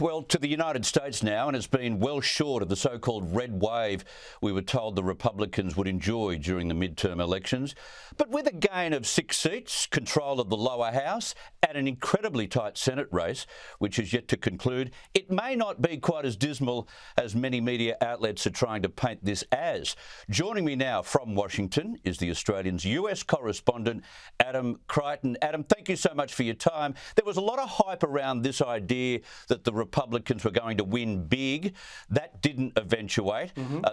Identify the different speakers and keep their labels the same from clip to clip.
Speaker 1: Well, to the United States now, and it's been well short of the so-called red wave we were told the Republicans would enjoy during the midterm elections. But with a gain of 6 seats, control of the lower house, and an incredibly tight Senate race, which is yet to conclude, it may not be quite as dismal as many media outlets are trying to paint this as. Joining me now from Washington is the Australian's US correspondent, Adam Creighton. Adam, thank you so much for your time. There was a lot of hype around this idea that the Republicans were going to win big. That didn't eventuate.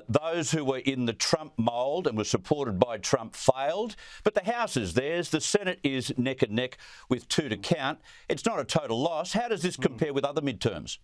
Speaker 1: Those who were in the Trump mould and were supported by Trump failed. But the House is theirs. The Senate is neck and neck with 2 to count. It's not a total loss. How does this compare with other midterms?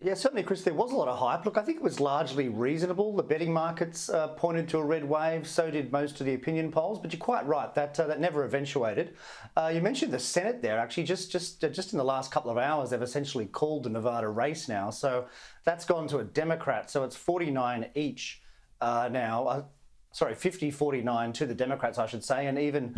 Speaker 2: Yeah, certainly, Chris, there was a lot of hype. Look, I think it was largely reasonable. The betting markets pointed to a red wave, so did most of the opinion polls. But you're quite right, that never eventuated. You mentioned the Senate there. Actually, just in the last couple of hours, they've essentially called the Nevada race now. So that's gone to a Democrat. So it's 49 each now. Sorry, 50-49 to the Democrats, I should say. And even...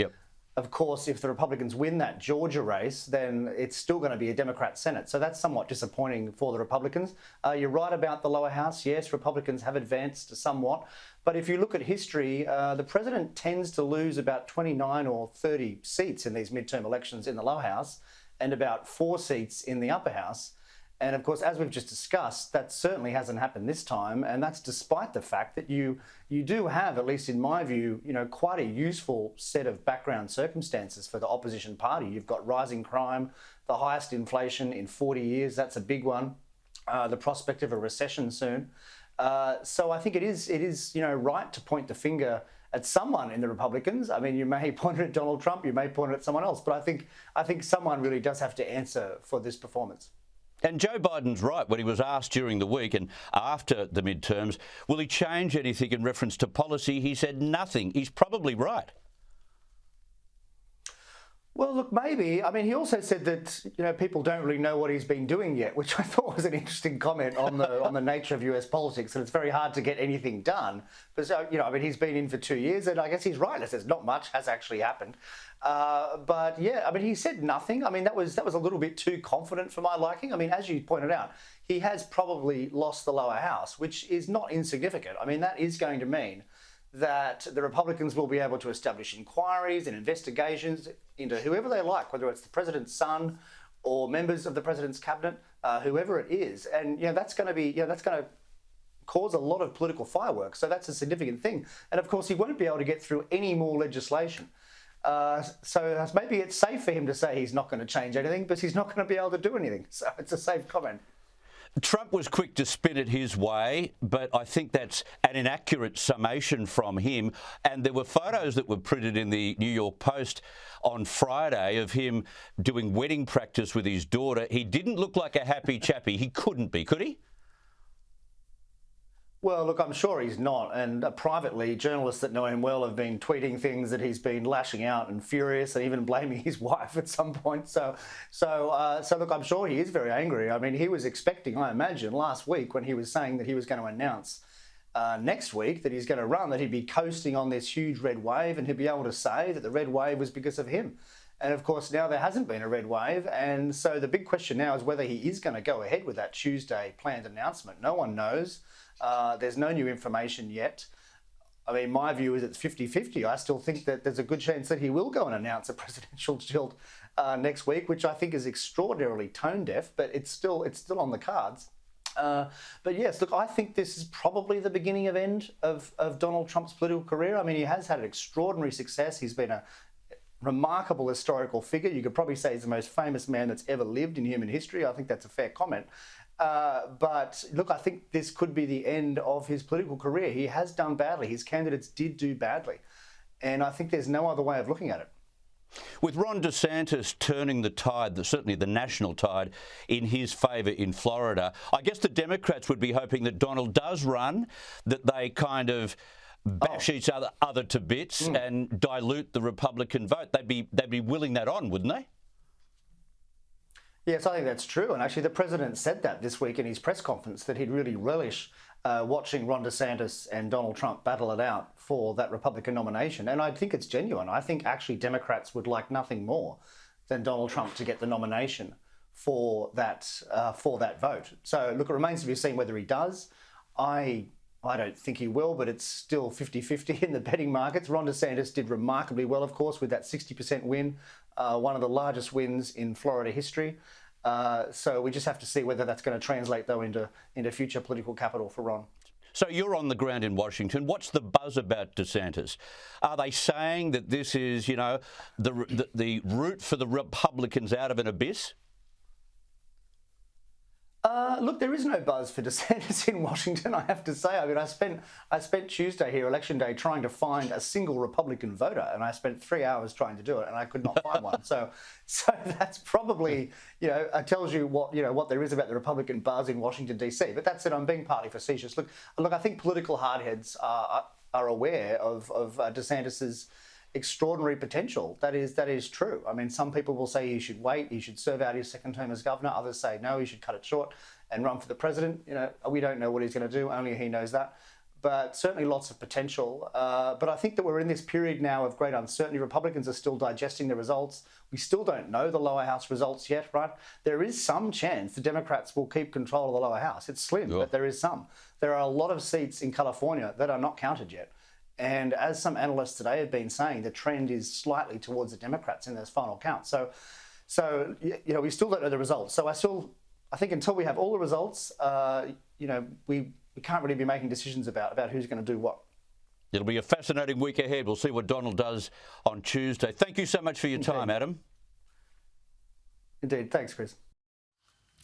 Speaker 2: Of course, if the Republicans win that Georgia race, then it's still going to be a Democrat Senate. So that's somewhat disappointing for the Republicans. You're right about the lower house. Yes, Republicans have advanced somewhat. But if you look at history, the president tends to lose about 29 or 30 seats in these midterm elections in the lower house and about 4 seats in the upper house. And of course, as we've just discussed, that certainly hasn't happened this time. And that's despite the fact that you do have, at least in my view, quite a useful set of background circumstances for the opposition party. You've got rising crime, the highest inflation in 40 years. That's a big one. The prospect of a recession soon. So I think it is right to point the finger at someone in the Republicans. I mean, you may point it at Donald Trump, you may point it at someone else, but I think someone really does have to answer for this performance.
Speaker 1: And Joe Biden's right when he was asked during the week and after the midterms, will he change anything in reference to policy? He said nothing. He's probably right.
Speaker 2: Well, look, maybe. I mean, he also said that people don't really know what he's been doing yet, which I thought was an interesting comment on the nature of US politics, and it's very hard to get anything done. But I mean, he's been in for 2 years, and I guess he's right. There's not much has actually happened. But yeah, I mean, he said nothing. I mean, that was a little bit too confident for my liking. I mean, as you pointed out, he has probably lost the lower house, which is not insignificant. I mean, that is going to mean that the Republicans will be able to establish inquiries and investigations into whoever they like, whether it's the president's son or members of the president's cabinet, whoever it is. And that's going to cause a lot of political fireworks. So that's a significant thing. And of course, he won't be able to get through any more legislation. So maybe it's safe for him to say he's not going to change anything, but he's not going to be able to do anything. So it's a safe comment.
Speaker 1: Trump was quick to spin it his way, but I think that's an inaccurate summation from him. And there were photos that were printed in the New York Post on Friday of him doing wedding practice with his daughter. He didn't look like a happy chappy. He couldn't be, could he?
Speaker 2: Well, look, I'm sure he's not. And privately, journalists that know him well have been tweeting things that he's been lashing out and furious and even blaming his wife at some point. So look, I'm sure he is very angry. I mean, he was expecting, I imagine, last week when he was saying that he was going to announce next week that he's going to run, that he'd be coasting on this huge red wave and he'd be able to say that the red wave was because of him. And of course, now there hasn't been a red wave. And so the big question now is whether he is going to go ahead with that Tuesday planned announcement. No one knows. There's no new information yet. I mean, my view is it's 50-50. I still think that there's a good chance that he will go and announce a presidential tilt next week, which I think is extraordinarily tone deaf, but it's still on the cards. But yes, look, I think this is probably the beginning of end of Donald Trump's political career. I mean, he has had extraordinary success. He's been a remarkable historical figure. You could probably say he's the most famous man that's ever lived in human history. I think that's a fair comment. But look, I think this could be the end of his political career. He has done badly. His candidates did do badly. And I think there's no other way of looking at it.
Speaker 1: With Ron DeSantis turning the tide, certainly the national tide, in his favour in Florida, I guess the Democrats would be hoping that Donald does run, that they kind of bash each other to bits and dilute the Republican vote. They'd be willing that on, wouldn't they?
Speaker 2: Yes, I think that's true. And actually, the president said that this week in his press conference, that he'd really relish watching Ron DeSantis and Donald Trump battle it out for that Republican nomination. And I think it's genuine. I think actually Democrats would like nothing more than Donald Trump to get the nomination for that vote. So look, it remains to be seen whether he does. I don't think he will, but it's still 50-50 in the betting markets. Ron DeSantis did remarkably well, of course, with that 60% win, one of the largest wins in Florida history. So we just have to see whether that's going to translate, though, into future political capital for Ron.
Speaker 1: So you're on the ground in Washington. What's the buzz about DeSantis? Are they saying that this is, the route for the Republicans out of an abyss?
Speaker 2: Look, there is no buzz for DeSantis in Washington, I have to say. I mean, I spent Tuesday here, Election Day, trying to find a single Republican voter, and I spent 3 hours trying to do it, and I could not find one. So that's probably, tells you what there is about the Republican buzz in Washington, D.C. But that said, I'm being partly facetious. Look, I think political hardheads are aware of DeSantis's extraordinary potential. That is true. I mean, some people will say he should wait, he should serve out his second term as governor. Others say no, he should cut it short and run for the president. We don't know what he's going to do. Only he knows that. But certainly lots of potential. But I think that we're in this period now of great uncertainty. Republicans are still digesting the results. We still don't know the lower house results yet, right? There is some chance the Democrats will keep control of the lower house. It's slim, but there is some. There are a lot of seats in California that are not counted yet. And as some analysts today have been saying, the trend is slightly towards the Democrats in those final counts. So we still don't know the results. So I think until we have all the results, we can't really be making decisions about who's going to do what.
Speaker 1: It'll be a fascinating week ahead. We'll see what Donald does on Tuesday. Thank you so much for your time, Adam.
Speaker 2: Indeed. Thanks, Chris.